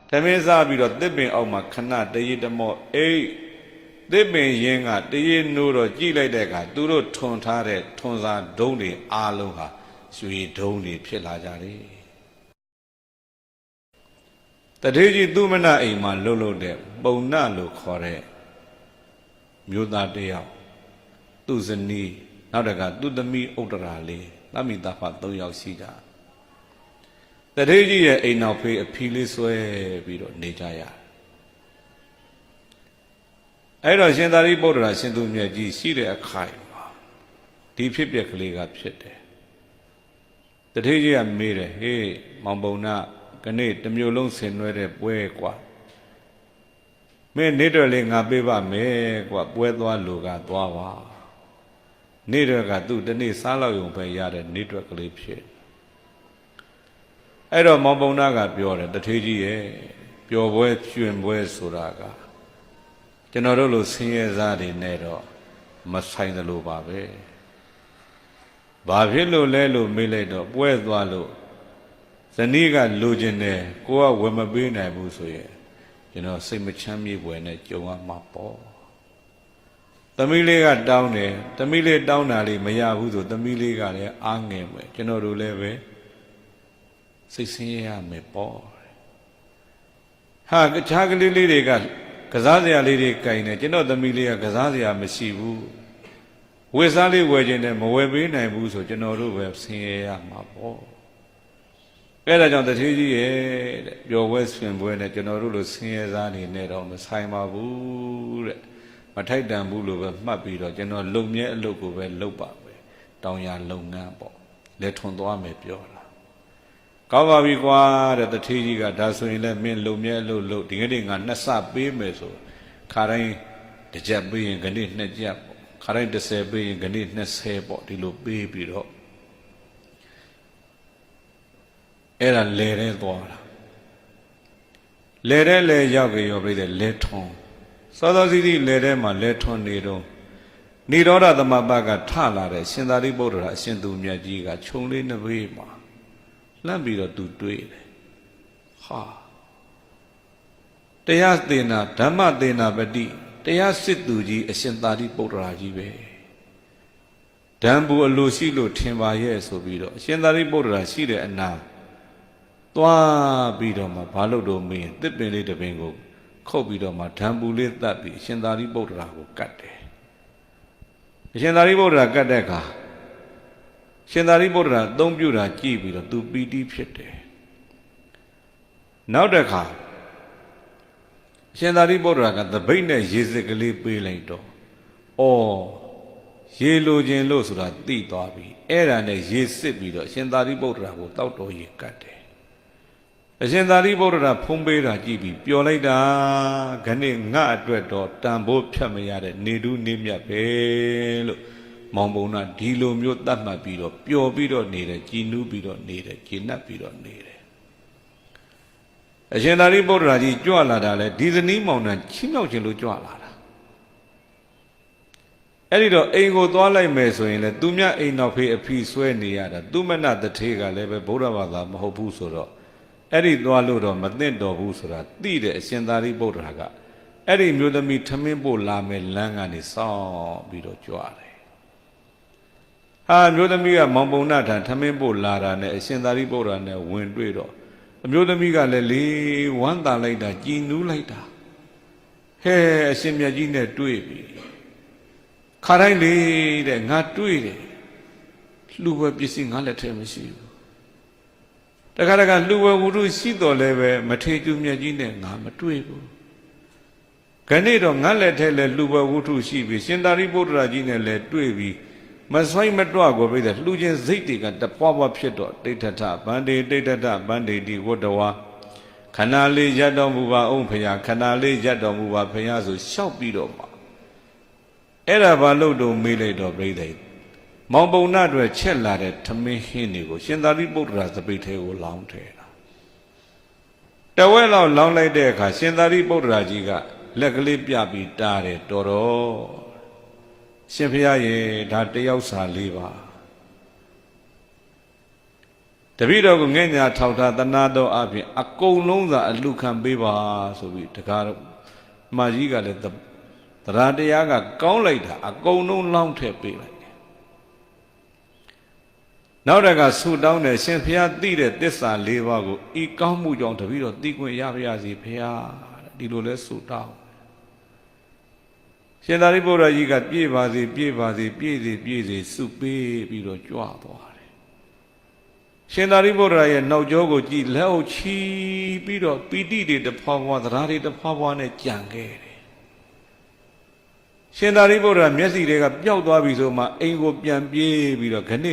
ဓမင်းစားပြီးတော့တစ်ပင်အောက်မှာခဏတရေတမော့အိတ်တစ်ပင်ရင်းကတရေနိုးတော့ကြည့်လိုက်တဲ့အခါသူတို့ထွန်ထားတဲ့ထွန်စာဒုံးတွေအားလုံးဟာရွှေဒုံးတွေဖြစ်လာကြတယ်တထေးကြီးသူမနာအိမ်မှာလှုပ်လှုပ်တဲ့ပုံနာလို့ခေါ်တဲ့မျိုးသားတယောက်သူ့ဇနီးနောက်တကသူ့သမီးဥတ္တရာလေးသမီးသားဖ3ယောက်ရှိကြတထေးကြီးရဲ့အိမ်နောက်ဖေးအဖီလေးဆွဲပြီးတော့နေကြရအဲ့တော့ရှင်သာရိပုတ္တရာရှင်သူမြတ်ကြီးရှိတဲ့အခိုင်မှာဒီဖြစ်ပျက်ကလေးကဖြစ်တယ်တထေးကြီးကမေးတယ်ဟေးမောင်ပုံနာကနေ့တစ်မျိုးလုံးဆင်နွှဲတဲ့ပွဲကွာမင်းနေ့တော်လေးငါပေးပါမယ်ကွာပွဲသွားလူကသွားပါနေ့တော်ကသူ့တနေ့စားလောက်ရုံပဲရတဲ့နေ့တော်ကလေးဖြစ်အဲ့တော့မောင်ပုံနာကပြောတယ်တထေးကြီးရဲ့ပျော်ပွဲကျွင်ပွဲဆိုတာကကျွန်တော်တို့လိုဆင်းရဲသားတွေနဲ့တော့မဆိုင်သလိုပါပဲဘာဖြစ်လို့လဲလို့မေးလိုက်တော့ပွဲသွားလို့ဇနီးကလိုချင်တယ်ကိုကဝယ်မပေးနိုင်ဘူးဆိုရင်ကျွန်တော်စိတ်မချမ်းမြေ့ပွဲနဲ့ကြုံရမှာပေါ့သမီးလေးကတောင်းတယ်သမီးလေးတောင်းတာလေးမရဘူးဆိုသမီးလေးကလည်းအားငယ်မယ်ကျွန်တော်တို့လည်းပဲစိတ်ဆင်းရဲရမယ်ပေါ့ဟာခြားကလေးလေးတွေကကစားစရာလေးတွေကင်တယ်ကျွန်တော်သမီးလေးကကစားစရာမရှိဘူးဝယ်စားလေးဝယ်ခြင်းနဲ့မဝယ်ပေးနိုင်ဘူးဆိုကျွန်တော်တို့ပဲဆင်းရဲရမှာပေါ့အဲ့ဒါကြောင့်တထေးကြီးရဲ့တဲ့ပျော်ပွဲဆွင်ပွဲနဲ့ကျွန်တော်တို့လိုဆင်းရဲသားနေနဲ့တော့မဆိုင်ပါဘူးတဲ့မထိုက်တန်ဘူးလို့ပဲမှတ်ပြီးတော့ကျွန်တော်လုံမြဲအလုပ်ကိုပဲလုပ်ပါပဲတောင်ရလုပ်ငန်းပေါ့လက်ထွန်သွားမယ်ပြောတာကောင်းပါပြီကွာတဲ့တထေးကြီးကဒါဆိုရင်လည်းမင်းလုံမြဲအလုပ်လုပ်ဒီကနေ့ငါ2ဆပေးမယ်ဆိုခါတိုင်းတစ်ချက်ပေးရင်ခဏ2ချက်ပေါ့ခါတိုင်း30ပေးရင်ခဏ20ပေါ့ဒီလိုပေးပြီးတော့အဲ့ဒါလဲတဲ့သွားတာလဲတဲ့လဲရောက်ကြရောပြိတဲ့လဲထွန်စောစောစီးစီးလဲတဲ့မှာလဲထွန်နေတော့နိရောဓသမဘကထလာတဲ့ရှင်သာရိပုတ္တရာအရှင်သူမြတ်ကြီးကခြုံလေးနှစ်ဘေးမှာလှမ်းပြီးတော့သူတွေးတယ်ဟာတရားသင်္နာဓမ္မသင်္နာပတိတရားစစ်သူကြီးအရှင်သာရိပုတ္တရာကြီးပဲဓမ္မဘူအလိုရှိလို့ထင်ပါရဲ့ဆိုပြီးတော့အရှင်သာရိပုတ္တရာရှိတဲ့အနာသွားပြီးတော့မှဘာလို့တော့မင်းတစ်ပင်လေးတစ်ပင်ကိုခုတ်ပြီးတော့မှဓမ္မဘူလေးတတ်ပြီးအရှင်သာရိပုတ္တရာကိုကတ်တယ်အရှင်သာရိပုတ္တရာကတ်တဲ့အခါရှင်သာရိပုတ္တရာအသုံးပြုတာကြည့်ပြီးတော့သူပီတိဖြစ်တယ်နောက်တစ်ခါရှင်သာရိပုတ္တရာကသပိတ်နဲ့ရေစစ်ကလေးပေးလိုက်တော့ရေလိုခြင်းလို့ဆိုတာသိသွားပြီအဲ့ဒါနဲ့ရေစစ်ပြီးတော့ရှင်သာရိပုတ္တရာကိုတောက်တော်ရေကတ်တယ်အရှင်သာရိပုတ္တရာဖုံးပေးတာကြည့်ပြီးပျော်လိုက်တာခဏငါအတွက်တော့တန်ဖိုးဖြတ်မရတဲ့နေတူးနေမြတ်ပဲလို့မောင်ပုံနာဒီလိုမျိုးတတ်မှတ်ပြီးတော့ပျော်ပြီးတော့နေတယ်ကြည်နူးပြီးတော့နေတယ်ကြည်နပ်ပြီးတော့နေတယ်အရှင်သာရိပုတ္တရာကြီးကြွလာတာလေဒီဇနီးမောင်နှံချီးမြှောက်ခြင်းလို့ကြွလာတာအဲ့ဒီတော့အိမ်ကိုသွားလိုက်မယ်ဆိုရင်လေသူမြတ်အိမ်နောက်ဖေးအဖီဆွဲနေရတာသူမနတထေးကလည်းပဲဗုဒ္ဓဘာသာမဟုတ်ဘူးဆိုတော့အဲ့ဒီသွားလို့တော့မသိတော်ဘူးဆိုတာသိတဲ့အရှင်သာရိပုတ္တရာကအဲ့ဒီမျိုးသမီးထမင်းပို့လာမယ်လမ်းကနေစောင့်ပြီးတော့ကြွတယ်ဟာမျိုးသမီးကမောင်ပုံနာထံထမင်းပို့လာတာနဲ့အရှင်သာရိပုတ္တရာနဲ့ဝင်တွေ့တော့အမျိုးသမီးကလည်းလေဝမ်းသာလိုက်တာကြည်နူးလိုက်တာဟဲအရှင်မြတ်ကြီးနဲ့တွေ့ပြီခါတိုင်းလေတဲ့ငါတွေ့တယ်လှူဝဲပစ္စည်းငါလက်ထဲမရှိဘူးတခါတခါလှူဝဲဝုဒ္ဓရှိတော်လည်းပဲမထေကျူမြတ်ကြီးနဲ့ငါမတွေ့ဘူးခဏတော့ငါလက်ထဲလည်းလှူဝဲဝုဒ္ဓရှိပြီရှင်သာရိပုတ္တရာကြီးနဲ့လည်းတွေ့ပြီမဆိုင်မတွကိုပြည့်တယ်လှူခြင်းစိတ်တွေကတပွားပွားဖြစ်တော့တိဋ္ဌထဗန္တိတိဋ္ဌထဗန္တိတိဝတ္တဝါခဏလေးရတ်တော်မူပါအောင်ဖရာခဏလေးရတ်တော်မူပါဖရာဆိုလျှောက်ပြီးတော့မှအဲ့ဒါဘာလို့တော့မေးလိုက်တော့ပြိဿမောင်ပုံနာတွေချက်လာတဲ့ထမင်းဟင်းတွေကိုရှင်သာရိပုတ္တရာသပိတ်ထဲကိုလောင်းထဲတာတဝက်လောက်လောင်းလိုက်တဲ့အခါရှင်သာရိပုတ္တရာကြီးကလက်ကလေးပြပြီးတားတယ်တော်တော်ရှင်ဖရာရေဒါတယောက်စာလေးပါ တပည့်တော်ကိုငဲ့ညာထောက်ထားတနာတော်အပြင်အကုန်လုံးသာအလူခံပေးပါဆိုပြီးတကားမကြီးကလည်းတရားတရားကကောင်းလိုက်တာအကုန်လုံးလောင်းထည့်ပေးလိုက်တယ်နောက်တကဆူတောင်းတယ်ရှင်ဖျားသိတဲ့သစ္စာ၄ပါးကိုဤကောင်းမှုကြောင့်တပည့်တော်သိခွင့်ရပါရစေဖျားဒီလိုလဲဆူတောင်းရှင်သာရိပုတ္တရာကြီးကပြည့်ပါစေပြည့်ပါစေပြည့်စေပြည့်စေစုပေးပြီးတော့ကြွသွားတယ်ရှင်သာရိပုတ္တရာရဲ့နောက်ကျောကိုကြည်လက်အုပ်ချီပြီးတော့ပီတိတွေတဖွာဖွာသဒ္ဓါတွေတဖွာဖွာနဲ့ကြံခဲ့တယ်ရှင်သာရိပုတ္တရာမျက်စိတွေကပျောက်သွားပြီဆိုမှအိမ်ကိုပြန်ပြေးပြီးတော့ခဏ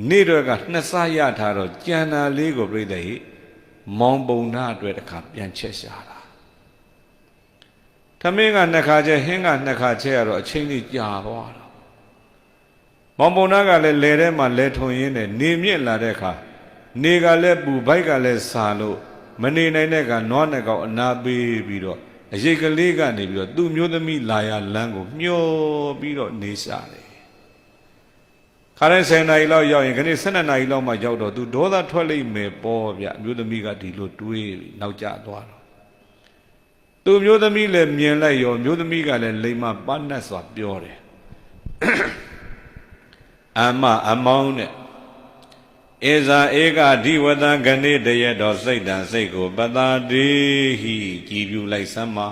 နေ့တော့ကနှစ်ဆရထားတော့ကြံတာလေးကိုပြိတ္တိမောင်ပုံနာအတွက်တခါပြန်ချက်ရှာတာသမင်းကနှစ်ခါချက်ဟင်းကနှစ်ခါချက်ရတော့အချိန်ကြီးကြာသွားတော့မောင်ပုံနာကလည်းလဲထဲမှာလဲထုံရင်းနဲ့နေမြင့်လာတဲ့အခါနေကလည်းပူဘိုက်ကလည်းစာလို့မနေနိုင်တဲ့ကနွားနှစ်ကောင်အနာပေးပြီးတော့အရိတ်ကလေးကနေပြီးတော့သူ့မျိုးသမီးလာရလမ်းကိုမျောပြီးတော့နေရှာတယ်ခါတိုင်း10 နာရီလောက်ရောက်ရင်ခဏ12 နာရီလောက်မှရောက်တော့သူဒေါသထွက်လိမ့်မယ်ပေါ့ဗျအမျိုးသမီးကဒီလိုတွေးပြီးနောက်ကျသွားတော့သူ့မျိုးသမီးလည်းမြင်လိုက်ရောမျိုးသမီးကလည်းလိမ္မာပန်းနဲ့စွာပြောတယ်အမောင်းနဲ့ဧဇာဧကဓိဝတံဂဏိတရတော်စိတ်တံစိတ်ကိုပတာတိဟိကြည်ပြုလိုက်စမ်းပါ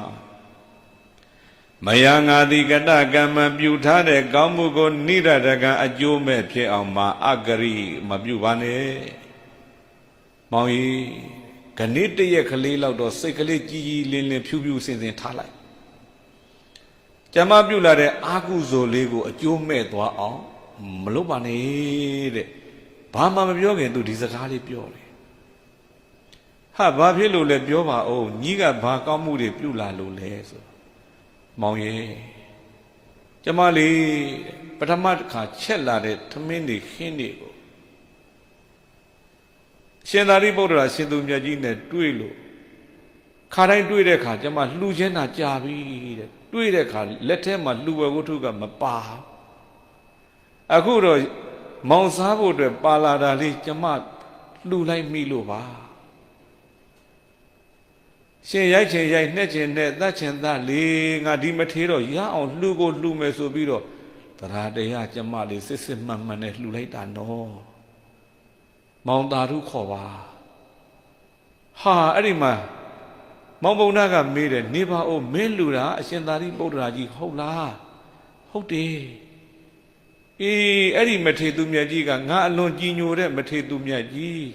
မယငါတိကတကမ္မပြုထားတဲ့ကောင်းမှုကိုနိရတကအကျိုးမဲ့ဖြစ်အောင်မအကရိမပြုပါနဲ့မောင်ကြီးဂဏိတရကလေးလောက်တော့စိတ်ကလေးကြည်ကြည်လင်းလင်းဖြူဖြူစင်စင်ထားလိုက်ကျမပြုလာတဲ့အာကုဇိုလ်လေးကိုအကျိုးမဲ့သွားအောင်မလုပ်ပါနဲ့တဲ့ဘာမှမပြောခင်သူဒီစကားလေးပြောတယ်ဟာဘာဖြစ်လို့လဲပြောပါဦးညီးကဘာကောင်းမှုတွေပြုလာလို့လဲဆိုမောင်ရဲ့ကျမလေးပထမတစ်ခါချက်လာတဲ့သမင်းတွေခင်းတွေကိုရှင်သာရိပုတ္တရာရှင်သူမြတ်ကြီးနဲ့တွေ့လို့ခါတိုင်းတွေ့တဲ့ခါကျမလှူခြင်းတာကြာပြီတဲ့တွေ့တဲ့ခါလက်ထဲမှာလှူဝဲဝတ္ထုကမပါအခုတော့မောင်စားဖို့အတွက်ပါလာတာလေးကျမလှူလိုက်မိလို့ပါရှင်ရိုက်ချင်ရိုက်နှက်ချင်နှက်သတ်ချင်သတ်လေငါဒီမထေးတော့ရအောင်လှူကိုလှူမယ်ဆိုပြီးတော့တရားတရားကျမလေးစစ်စစ်မှန်မှန်နဲ့လှူလိုက်တာနော်မောင်သာဓုခေါ်ပါဟာအဲ့ဒီမှာမောင်ပုံနာကမေးတယ်နေပါဦးမင်းလှူတာအရှင်သာရိပုတ္တရာကြီးဟုတ်လားဟုတ်တယ်အေးအဲ့ဒီမထေသူမြတ်ကြီးကငါအလွန်ကြည်ညိုတဲ့မထေသူမြတ်ကြီး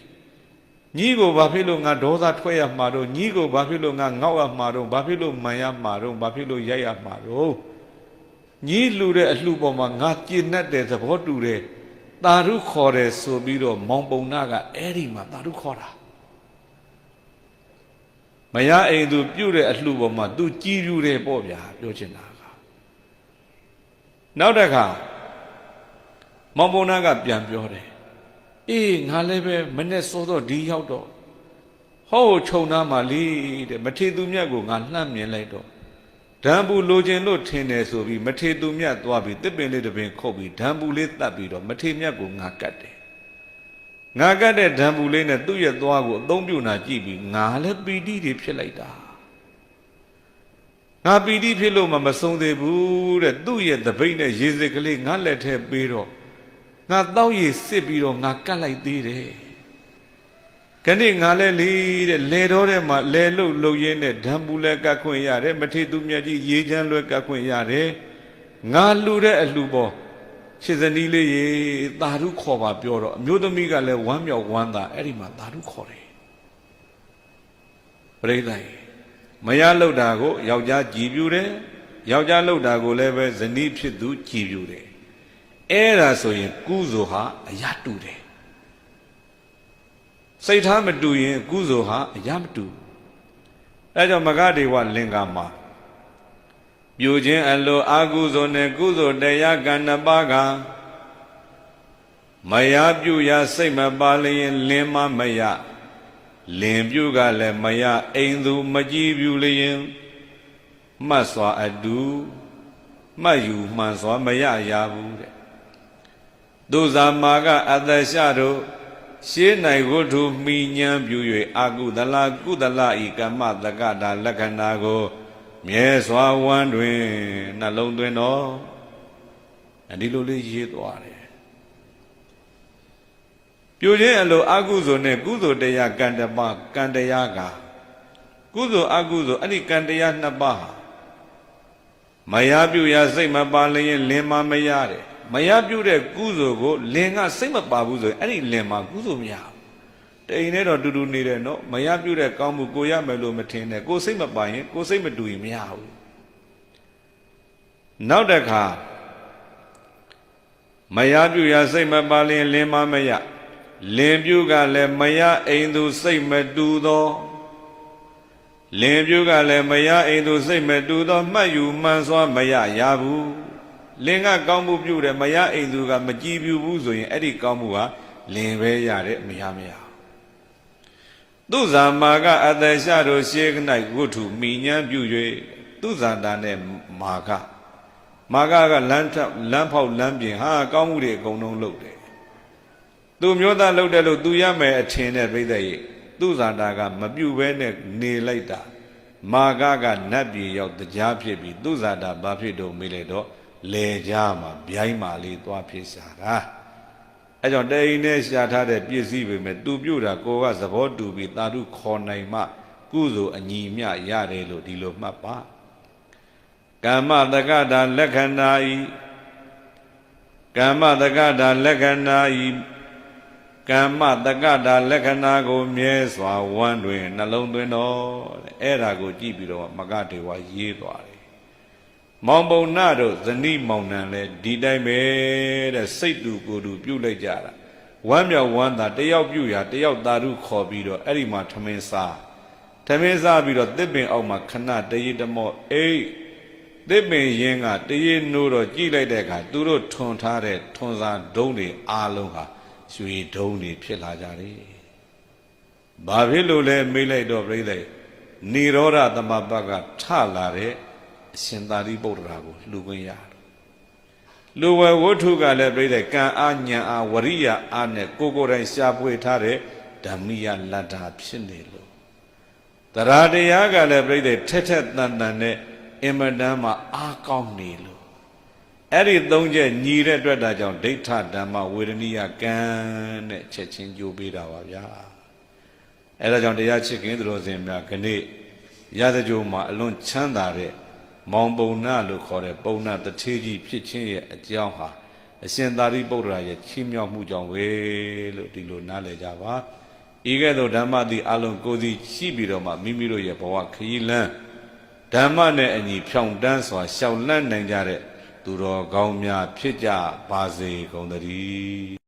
ညီးကိုဘာဖြစ်လို့ငါဒေါသထွက်ရမှာတော့ညီးကိုဘာဖြစ်လို့ငါငေါ့ရမှာတော့ဘာဖြစ်လို့မှန်ရမှာတော့ဘာဖြစ်လို့ရိုက်ရမှာတော့ညီးလှူတဲ့အလှပေါ်မှာငါကြည်နှက်တဲ့သဘောတူတယ်သာဓုခေါ်တယ်ဆိုပြီးတော့မောင်ပုံနာကအဲ့ဒီမှာသာဓုခေါ်တာမရအိမ်သူပြုတ်တဲ့အလှပေါ်မှာသူကြည်ပြူတယ်ပေါ့ဗျာပြောချင်တာကနောက်တစ်ခါမောင်ပုံနာကပြန်ပြောတယ်အေးငါလည်းပဲမနဲ့စောတော့ဒီရောက်တော့ဟောခြုံသားမှလေးတဲ့မထေသူမြတ်ကိုငါလှမ်းမြင်လိုက်တော့ဓာန်ဘူးလိုချင်လို့ထင်တယ်ဆိုပြီးမထေသူမြတ်သွားပြီးတစ်ပင်လေးတစ်ပင်ခုတ်ပြီးဓာန်ဘူးလေးတတ်ပြီးတော့မထေမြတ်ကိုငါကတ်တယ်ငါကတ်တဲ့ဓာန်ဘူးလေးနဲ့သူ့ရဲ့သွားကိုအသုံးပြုနာကြည့်ပြီးငါလည်းပီတိတွေဖြစ်လိုက်တာငါပီတိဖြစ်လို့မဆုံးသေးဘူးတဲ့သူ့ရဲ့တပိတ်နဲ့ရေစစ်ကလေးငါလက်ထဲပေးတော့ငါတောက်ရည်စစ်ပြီးတော့ငါကတ်လိုက်သေးတယ်ခဏငါလဲလေတဲ့လေတော်ထဲမှာလဲလှုပ်ရင်းနဲ့ဓာန်ပူလဲကတ်ခွင့်ရတယ်မထေသူမြတ်ကြီးရေချမ်းလွဲကတ်ခွင့်ရတယ်ငါလှူတဲ့အလှပေါ်ရှစ်ဇနီးလေးရေသာဓုခေါ်ပါပြောတော့အမျိုးသမီးကလည်းဝမ်းမြောက်ဝမ်းသာအဲ့ဒီမှာသာဓုခေါ်တယ်ပြိဿိမရလှုပ်တာကိုယောက်ျားကြည်ပြူတယ်ယောက်ျားလှုပ်တာကိုလည်းပဲဇနီးဖြစ်သူကြည်ပြူတယ်အဲ့ဒါဆိုရင်ကုသိုလ်ဟာအရာတူတယ်စိတ်ထားမတူရင်ကုသိုလ်ဟာအရာမတူအဲကြောင့်မဂဒေဝလင်္ကာမှာပြုခြင်းအလိုအာကုသိုလ်နဲ့ကုသိုလ်တရားကံနှစ်ပါးကမရပြုရစိတ်မပါလျင်လင်မရလင်ပြုကလည်းမရအိမ်သူမကြည်ပြုလျင်မှတ်စွာအတူမှတ်ယူမှန်စွာမရရဘူးတဲ့ သူဇာမာကအတ္တရှတို့ရှေး၌ဝတ္ထုမိညာပြု၍အာကုသလကုသလဤကမ္မတက္ကတာလက္ခဏာကိုမြဲစွာဝမ်းတွင်နှလုံးသွင်းတော်ဒီလိုလေးရေးသွားတယ်ပြုခြင်းအလိုအကုသိုလ်နဲ့ကုသိုလ်တရားကံတပါကံတရားကကုသိုလ်အကုသိုလ်အဲ့ဒီကံတရားနှစ်ပါးမရပြုရစိတ်မပါလျင်လင်မမရတယ်မရပြုတဲ့ကုသိုလ်ကိုလင်ကစိတ်မပါဘူးဆိုရင်အဲ့ဒီလင်မှာကုသိုလ်မရဘူးတိမ်နဲ့တော့တူတူနေတယ်နော်မရပြုတဲ့ကောင်းမှုကိုရမယ်လို့မထင်နဲ့ကိုစိတ်မပါရင်ကိုစိတ်မတူရင်မရဘူးနောက်တစ်ခါမရပြုရစိတ်မပါလျင်လင်မမရလင်ပြုကလည်းမရအိမ်သူစိတ်မတူသောလင်ပြုကလည်းမရအိမ်သူစိတ်မတူသောမှတ်ယူမှန်စွာမရရဘူးလင်ကကောင်းမှုပြုတယ်မရအိမ်သူကမကြည်ပြူဘူးဆိုရင်အဲ့ဒီကောင်းမှုဟာလင်ပဲရတယ်မရမရသူဇာမာကအတ္တရှတို့ရှေး၌ဝတ္ထုမိညာပြု၍သူဇာတာနဲ့မာကကလမ်းဖောက်လမ်းပြင်ဟာကောင်းမှုတွေအကုန်လုံးလုပ်တယ်သူမျိုးသားလုပ်တယ်လို့သူရမယ်အထင်နဲ့ပြိတ္တရဲ့သူဇာတာကမပြုတ်ဘဲနဲ့နေလိုက်တာမာကနတ်ပြည်ရောက်တရားဖြစ်ပြီးသူဇာတာဘာဖြစ်တော့မေးလိုက်တော့လေကြားမှာဗျိုင်းမာလေးသွားဖြစ်ရှာတာအဲကြောင့်တိန်နဲ့ရှာထားတဲ့ပစ္စည်းပဲမဲ့သူပြုတ်တာကိုကသဘောတူပြီးသာဓုခေါ်နိုင်မှကုသိုလ်အညီမျှရတယ်လို့ဒီလိုမှတ်ပါကမ္မတက္ကတာလက္ခဏာဤကမ္မတက္ကတာလက္ခဏာဤကမ္မတက္ကတာလက္ခဏာကိုမြဲစွာဝမ်းတွင်နှလုံးသွင်းတော်အဲ့ဒါကိုကြည့်ပြီးတော့မကတေဝရေးသွားတယ်မောင်ပုံနာတို့ဇနီးမောင်နှံလဲဒီတိုင်းပဲတဲ့စိတ်တူကိုယ်တူပြုတ်လိုက်ကြတာဝမ်းမြောက်ဝမ်းသာတယောက်ပြုတ်ရတယောက်သာဓုခေါ်ပြီးတော့အဲ့ဒီမှာထမင်းစားပြီးတော့တစ်ပင်အောက်မှာခဏတရေတမော့အိတ်တစ်ပင်ရင်းကတရေနိုးတော့ကြည့်လိုက်တဲ့အခါသူတို့ထွန်ထားတဲ့ထွန်စာဒုံးတွေအားလုံးဟာရွှေဒုံးတွေဖြစ်လာကြတယ်။ဘာဖြစ်လို့လဲမေးလိုက်တော့ပြိဿနိရောဓသမဘကထလာတဲ့အရှင်သာရိပုတ္တရာကိုလှူခွင့်ရတယ်။လူဝဝတ္ထုကလည်းပြိဿကံအာဉာဏ်အာဝရိယအာနဲ့ကိုယ်တိုင်ရှားပွေထားတဲ့ဓမ္မိယလတ္တာဖြစ်နေလို့တရားတရားကလည်းပြိဿထက်ထက်တန်တန်နဲ့အင်မတန်မှအားကောင်းနေလို့အဲ့ဒီသုံးချက်ညီတဲ့အတွက်ဒါကြောင့်ဒိဋ္ဌဓမ္မဝေဒနိယကံနဲ့ချက်ချင်းကြိုးပေးတာပါဗျာအဲ့ဒါကြောင့်တရားချစ်ခင်သူတော်စင်များခဏိရသကြိုမှာအလွန်ချမ်းသာတဲ့မောင်ပုံနာလို့ခေါ်တဲ့ပုံနာတထေးကြီးဖြစ်ခြင်းရဲ့အကြောင်းဟာအရှင်သာရိပုတ္တရာရဲ့ချီးမြှောက်မှုကြောင့်ပဲလို့ဒီလိုနားလည်ကြပါဤကဲ့သို့ဓမ္မသည်အလုံးကိုယ်စီရှိပြီးတော့မှမိမိတို့ရဲ့ဘဝခရီးလမ်းဓမ္မနဲ့အညီဖြောင့်တန်းစွာရှောက်လန်းနိုင်ကြတဲ့သူတော်ကောင်းများဖြစ်ကြပါစေကုန်သတည်း